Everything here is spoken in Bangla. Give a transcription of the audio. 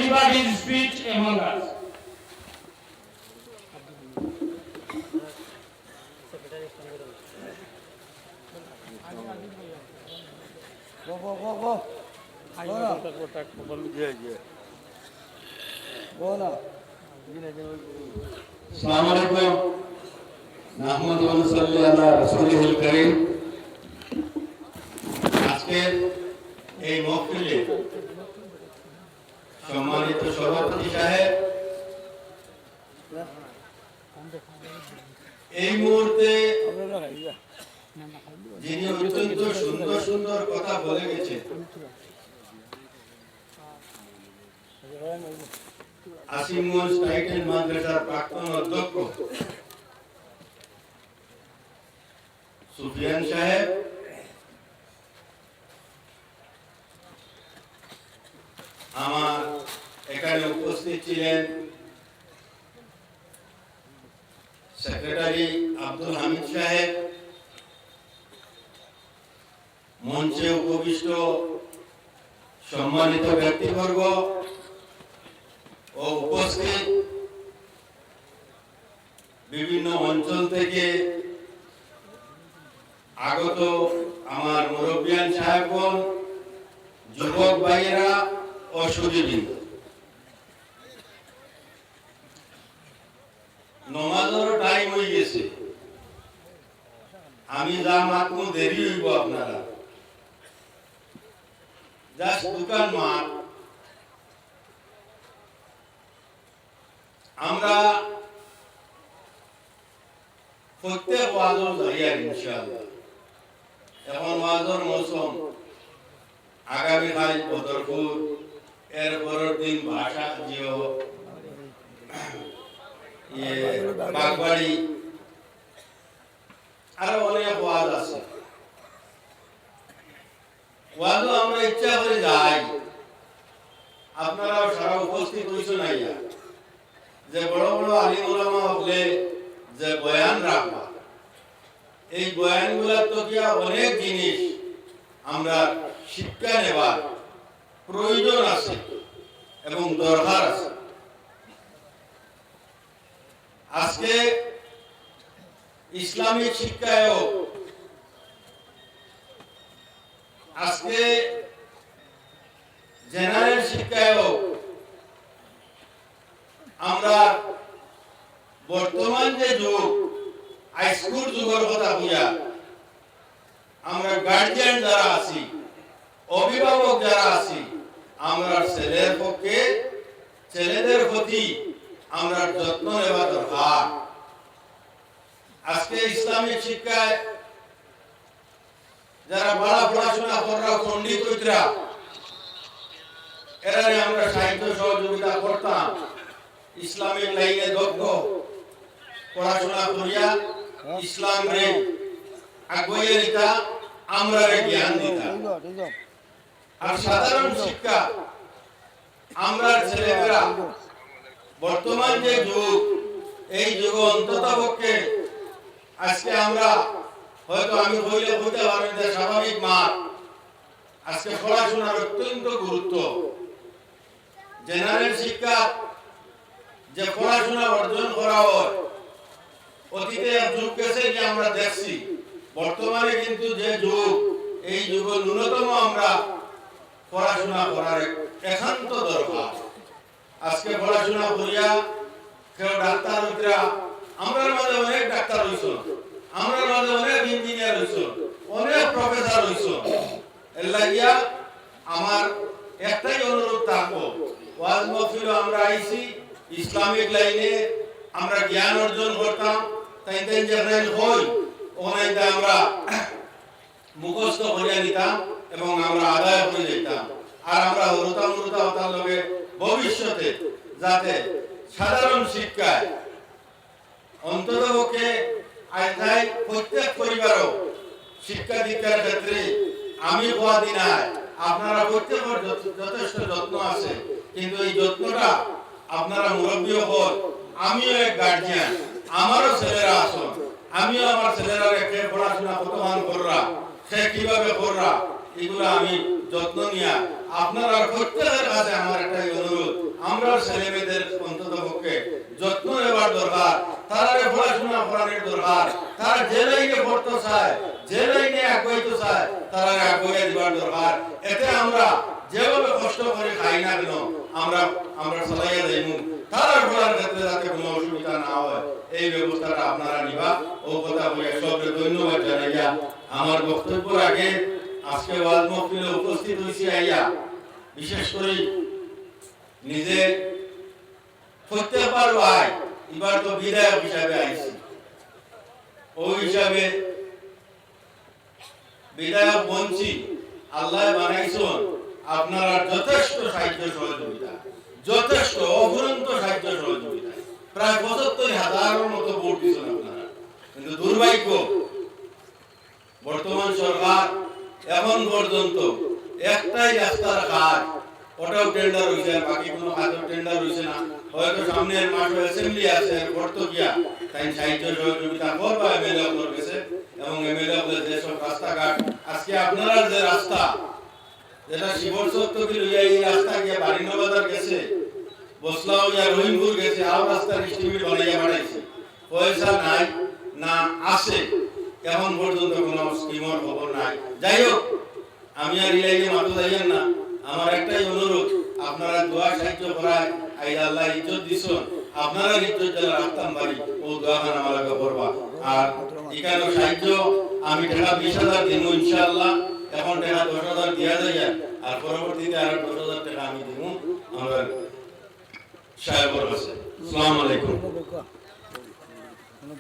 deliver his speech among us. अस्सलामु अलैकुम नहमदु व नसल्ली अला रसूलिल करीम। আজকের এই মহফিলে সম্মানিত সভাপতি সাহেব, এই মুহূর্তে যিনি অত্যন্ত সুন্দর সুন্দর কথা বলে গেছেন, আসিমগঞ্জ টাইটেল মাদ্রাসার প্রাক্তন অধ্যক্ষ সুফিয়ান সাহেব, আমার এখানে উপস্থিত ছিলেন সেক্রেটারি আব্দুল হামিদ সাহেব, মঞ্চে উপবিষ্ট সম্মানিত ব্যক্তিবর্গ ও উপস্থিত বিভিন্ন অঞ্চল থেকে আগত আমার মুরব্বিয়ান সাহেবগণ, যুবক ভাইয়েরা ও সুধীবৃন্দ, নমাজের টাইম হয়ে গেছে। আমি যা মাত্র দেরি হইব, আপনারা জাস্ট দোকান মাঠ। আমরা প্রত্যেক ওয়াজও যাই আর ইনশাআল্লাহ। এখন ওয়াজের মৌসুম, আগামীকাল বদরপুর, এর পরের দিন ভাষা জিও বাগবাড়ি, আরো অনেক ওয়াজ আছে। ওয়াজও আমরা ইচ্ছা করে যাই, আপনারাও সারা উপস্থিত হয়েছেন আইয়া, যে বড় বড় আলিম ওলামা হলে যে বয়ান রাখবা, এই বয়ানগুলোর তো কি অনেক জিনিস আমরা শিক্ষা নেবার প্রয়োজন আছে এবং দরকার আছে। আজকে ইসলামিক শিক্ষায়ও, আজকে জেনারেল শিক্ষায়ও আমরা বর্তমান যে যুগ, হাইস্কুল যুগের কথা বুঝা, আমরা গার্জিয়ান যারা আছি, অভিভাবক যারা আছি, আমরা ছেলের পক্ষে, ছেলেদের প্রতি আমরা যত্ন নেওয়া দরকার। আজকে ইসলামিক শিক্ষায় যারা বড় পড়াশোনা করা পণ্ডিত হইতরা, এরা আমরা সাহিত্য সহযোগিতা করতাম, ইসলামিক লাইনে দক্ষ পড়াশোনা করিয়া ইসলাম রে আগুয়ে নিতা, আমরা রে জ্ঞান দিতাম। আর সাধারণ শিক্ষা আমরা ছেলেমেয়েরা, বর্তমান যে যুগ, এই যুগ অন্তত পক্ষে আজকে আমরা হয়তো, আমি বইলে বলতে পারি যে স্বাভাবিক মাঠ, আজকে পড়াশোনার অত্যন্ত গুরুত্ব। জেনারেল শিক্ষা যে পড়াশোনা অর্জন করা হয়, অতীতে যুগ গেছে যে আমরা দেখছি, বর্তমানে কিন্তু যে যুগ, এই যুগে ন্যূনতম আমরা পড়াশোনা করার একান্ত দরকার। আজকে পড়াশোনা করিয়া কেউ ডাক্তার হইতরা, আমরা মাঝে অনেক ডাক্তার হইছ, আমরা মাঝে অনেক ইঞ্জিনিয়ার হইছ, অনেক প্রফেসর হইছ। এর লাগিয়া আমার একটাই অনুরোধ থাকবো, ওয়াজ মাহফিলে আমরা আইছি ইসলামিক লাইনে, আমরা জ্ঞান অর্জন করতাম, তাই তাই যেখানে হই ওখানে আমরা মুখস্থ করিয়া নিতাম এবং আমরা আদায় করে যেতাম। আর আমরা হতাম লগে ভবিষ্যতে যাতে সাধারণ শিক্ষায় অন্ততপক্ষে আজ প্রত্যেক পরিবারও শিক্ষা দীক্ষার ক্ষেত্রে আমি হওয়া দিনায় আপনারা প্রত্যেকের যথেষ্ট যত্ন আছে, কিন্তু এই যত্নটা আপনারা মুরব্বী হন, আমিও এক গার্জিয়ান, আমারও ছেলেরা আসুন, আমিও আমার ছেলেরা রেখে পড়াশোনা কতমান কররা, সে কিভাবে কররা, এগুলো আমি যত্ন নিয়া আপনারা প্রত্যেকের কাছে আমার একটাই অনুরোধ, আপনার ছেলে মেয়েদের অন্তত পক্ষে যত্ন নেওয়ার দরকার, তারা পড়াশোনা করানোর দরকার, তারা যে লাইনে পড়তে চায়, যে লাইনে আগাইতে চায়, তারা আগাইয়া দেওয়ার দরকার। এতে আমরা যেভাবে কষ্ট করে খাই না কেন আমরা চালাইয়া যাইমু, তারা পড়ার ক্ষেত্রে যাতে কোনো অসুবিধা না হয় এই ব্যবস্থাটা আপনারা নিবা। ও কথা বলে সবকে ধন্যবাদ জানাইয়া আমার বক্তব্যের আগে আজকে ওয়াজ মাহফিলে উপস্থিত হয়েছি আইয়া বিশেষ করে নিজে প্রত্যেকবার ভাই এবার তো বিধায়ক হিসাবে আইছি, ওই হিসাবে বিধায়ক বঞ্চি আল্লাহ বানাইছেন আপনারা যথেষ্ট সাহায্য সহযোগিতা, যথেষ্ট অফুরন্ত সাহায্য সহযোগিতা, প্রায় ৭৫,০০০-এর মতো ভোট দিচ্ছেন আপনারা। কিন্তু দুর্ভাগ্য বর্তমান সরকার এখন পর্যন্ত একটাই রাস্তার কাজ, ওটাও টেন্ডার হয়েছে, বাকি কোনো কাজের টেন্ডার হয়েছে না। হয়তো সামনের মাঠে অ্যাসেম্বলি আছে, করতে গিয়া তাই সাহায্য সহযোগিতা করবা এমএলএ আপনার কাছে, এবং এমএলএ যেসব রাস্তাঘাট আজকে আপনারা যে রাস্তা যেটা শিবরচর থেকে লইয়া এই রাস্তা গিয়ে বারিনবাজার গেছে, বসলাও গিয়া রহিমপুর গেছে, আর রাস্তার এস্টিমেট বানাইয়া বাড়াইছে, পয়সা নাই না আছে, এখন পর্যন্ত কোনো স্কিমের খবর নাই। যাই হোক, আমি আর ইলাইয়ে মাথা যাইয়েন না, আমার একটাই অনুরোধ, আপনারা দোয়া সাহায্য করায় আইলা আল্লাহ ইজ্জত দিছেন, আপনারা ইজ্জত যারা রাখতাম পারি ও দোয়া খান আমাকে করবা। আর এখানে সাহায্য আমি টাকা 20,000 দিব ইনশাআল্লাহ, এখন টাকা 10,000 দিয়া যায়, আর পরবর্তীতে আর 10,000 টাকা আমি দিব আমার সাহেবের কাছে। আসসালামু আলাইকুম।